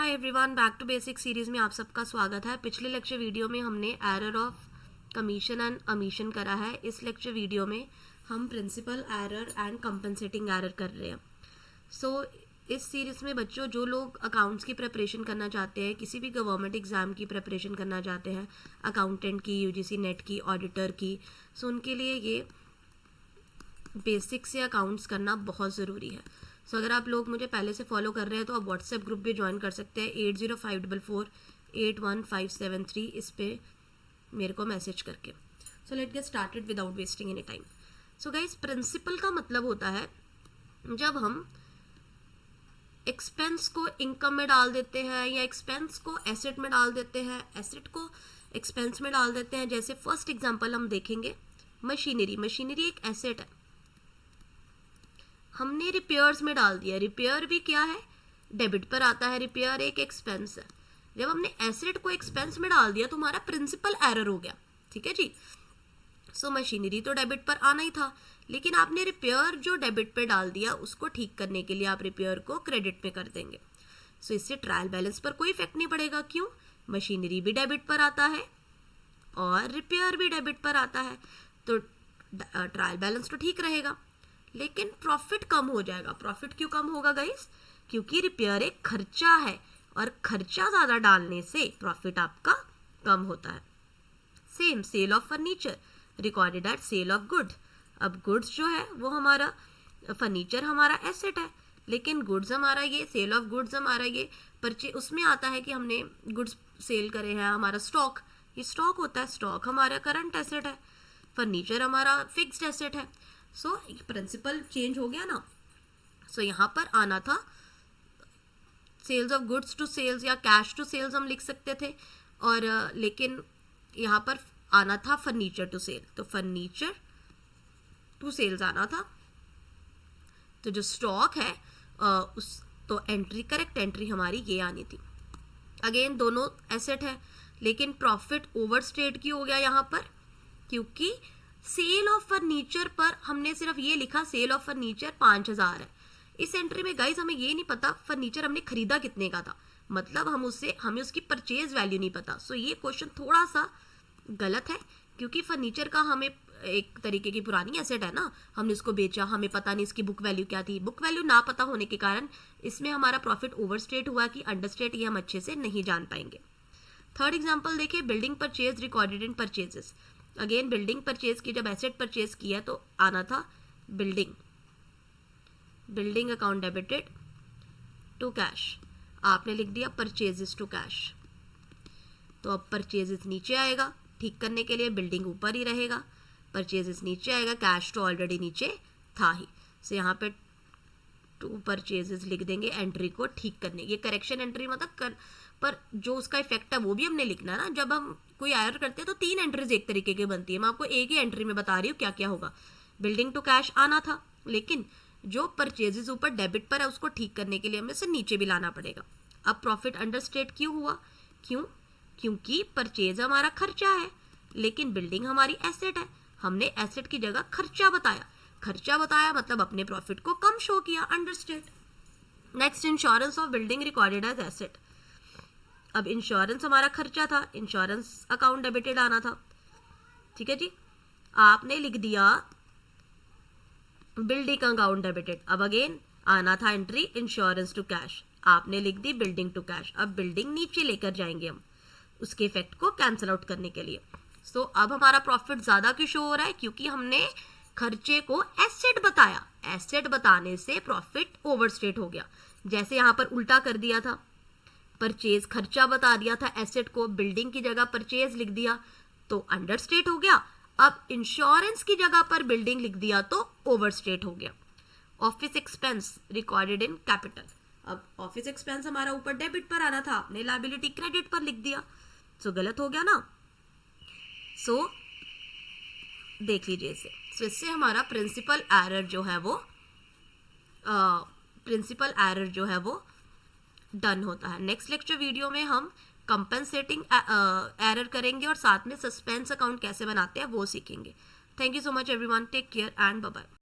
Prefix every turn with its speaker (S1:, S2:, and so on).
S1: Hi everyone, back to basic series में आप सबका स्वागत है। पिछले लेक्चर वीडियो में हमने error of commission and emission करा है। इस लेक्चर वीडियो में हम principle error and compensating error कर रहे हैं। सो इस सीरीज में बच्चों जो लोग अकाउंट्स की प्रिपरेशन करना चाहते हैं, किसी भी गवर्नमेंट एग्जाम की प्रिपरेशन करना चाहते हैं, अकाउंटेंट की, यूजीसी नेट की, ऑडिटर की, सो उनके लिए ये बेसिक से अकाउंट्स करना बहुत ज़रूरी है। सो अगर आप लोग मुझे पहले से फॉलो कर रहे हैं तो आप व्हाट्सएप ग्रुप भी ज्वाइन कर सकते हैं 8054481573 इस पे मेरे को मैसेज करके। So let get started without wasting any time. So guys, principal का मतलब होता है जब हम एक्सपेंस को इनकम में डाल देते हैं या एक्सपेंस को एसेट में डाल देते हैं, एसेट को एक्सपेंस में डाल देते हैं। जैसे फर्स्ट एग्जांपल हम देखेंगे मशीनरी। मशीनरी एक एसेट है, हमने रिपेयर्स में डाल दिया। रिपेयर भी क्या है, डेबिट पर आता है। रिपेयर एक एक्सपेंस है। जब हमने एसेट को एक्सपेंस में डाल दिया तो हमारा प्रिंसिपल एरर हो गया। ठीक है जी। सो मशीनरी तो डेबिट पर आना ही था, लेकिन आपने रिपेयर जो डेबिट पे डाल दिया उसको ठीक करने के लिए आप रिपेयर को क्रेडिट में कर देंगे। सो इससे ट्रायल बैलेंस पर कोई इफेक्ट नहीं पड़ेगा। क्यों? मशीनरी भी डेबिट पर आता है और रिपेयर भी डेबिट पर आता है, तो ट्रायल बैलेंस तो ठीक रहेगा, लेकिन प्रॉफिट कम हो जाएगा। प्रॉफिट क्यों कम होगा गाइस? क्योंकि रिपेयर एक खर्चा है और खर्चा ज़्यादा डालने से प्रॉफिट आपका कम होता है। Same sale of furniture recorded at sale of good. अब गुड्स जो है वो हमारा, फर्नीचर हमारा एसेट है, लेकिन गुड्स हमारा ये सेल ऑफ गुड्स हमारा ये परचेज उसमें आता है कि हमने गुड्स सेल करे हैं। हमारा स्टॉक, ये स्टॉक होता है। स्टॉक हमारा करंट एसेट है, फर्नीचर हमारा फिक्स्ड एसेट है। सो प्रिंसिपल चेंज हो गया ना। सो यहाँ पर आना था sales of goods to sales या कैश टू सेल्स हम लिख सकते थे, और लेकिन यहाँ पर आना था फर्नीचर टू सेल, तो फर्नीचर टू सेल्स आना था। तो जो स्टॉक है उस तो एंट्री, करेक्ट एंट्री हमारी ये आनी थी। अगेन दोनों एसेट है, लेकिन प्रॉफिट ओवर स्टेट क्यों हो गया यहाँ पर? क्योंकि सेल ऑफ फर्नीचर पर हमने सिर्फ ये लिखा सेल ऑफ फर्नीचर 5000 है। इस एंट्री में गाइस हमें ये नहीं पता फर्नीचर हमने खरीदा कितने का था, मतलब हमें उसकी परचेज वैल्यू नहीं पता। सो ये क्वेश्चन थोड़ा सा गलत है, क्योंकि फर्नीचर का हमें एक तरीके की पुरानी एसेट है ना, हमने उसको बेचा, हमें पता नहीं इसकी बुक वैल्यू क्या थी। बुक वैल्यू ना पता होने के कारण इसमें हमारा प्रॉफिट ओवर स्टेट हुआ कि अंडर स्टेट, ये हम अच्छे से नहीं जान पाएंगे। थर्ड एग्जाम्पल देखिए, building purchase recorded in purchases. Again building purchase की, जब एसेट परचेज किया तो आना था building account debited to cash. आपने लिख दिया परचेजेस टू कैश, तो अब परचेजेस नीचे आएगा। ठीक करने के लिए बिल्डिंग ऊपर ही रहेगा, परचेजेस नीचे आएगा, कैश तो ऑलरेडी नीचे था ही। सो यहाँ पे टू परचेजेस लिख देंगे एंट्री को ठीक करने। ये करेक्शन एंट्री मतलब पर जो उसका इफेक्ट है वो भी हमने लिखना है ना। जब हम कोई एरर करते हैं तो 3 एंट्रीज एक तरीके की बनती है। मैं आपको एक ही एंट्री में बता रही हूँ क्या क्या होगा। बिल्डिंग टू कैश आना था, लेकिन जो परचेजेस ऊपर डेबिट पर है उसको ठीक करने के लिए हमें से नीचे भी लाना पड़ेगा। अब प्रॉफिट अंडर स्टेट क्यों हुआ? क्योंकि परचेज हमारा खर्चा है, लेकिन बिल्डिंग हमारी एसेट है। हमने एसेट की जगह खर्चा बताया, मतलब अपने प्रॉफिट को कम शो किया, under state. Next, insurance of building recorded as asset. अब इंश्योरेंस हमारा खर्चा था, इंश्योरेंस अकाउंट डेबिटेड आना था। ठीक है जी। आपने लिख दिया बिल्डिंग अकाउंट डेबिटेड। अब अगेन आना था एंट्री इंश्योरेंस टू कैश। आपने लिख दी बिल्डिंग टू कैश। अब बिल्डिंग नीचे लेकर जाएंगे हम उसके इफेक्ट को कैंसिल आउट करने के लिए। सो अब हमारा प्रॉफिट ज्यादा क्यों शो हो रहा है? क्योंकि हमने खर्चे को एसेट बताया। एसेट बताने से प्रॉफिट ओवरस्टेट हो गया। जैसे यहाँ पर उल्टा कर दिया था, परचेज खर्चा बता दिया था एसेट को, बिल्डिंग की जगह परचेज लिख दिया तो अंडर स्टेट हो गया। अब इंश्योरेंस की जगह पर बिल्डिंग लिख दिया तो ओवर स्टेट हो गया। Office expense recorded in capital. अब ऑफिस एक्सपेंस हमारा ऊपर डेबिट पर आना था, आपने लायबिलिटी क्रेडिट पर लिख दिया, सो गलत हो गया ना। सो देख लीजिए इसे। सो इससे हमारा प्रिंसिपल एरर जो है वो डन होता है। नेक्स्ट लेक्चर वीडियो में हम कंपनसेटिंग एरर करेंगे और साथ में सस्पेंस अकाउंट कैसे बनाते हैं वो सीखेंगे। Thank you so much everyone, take care and bye bye.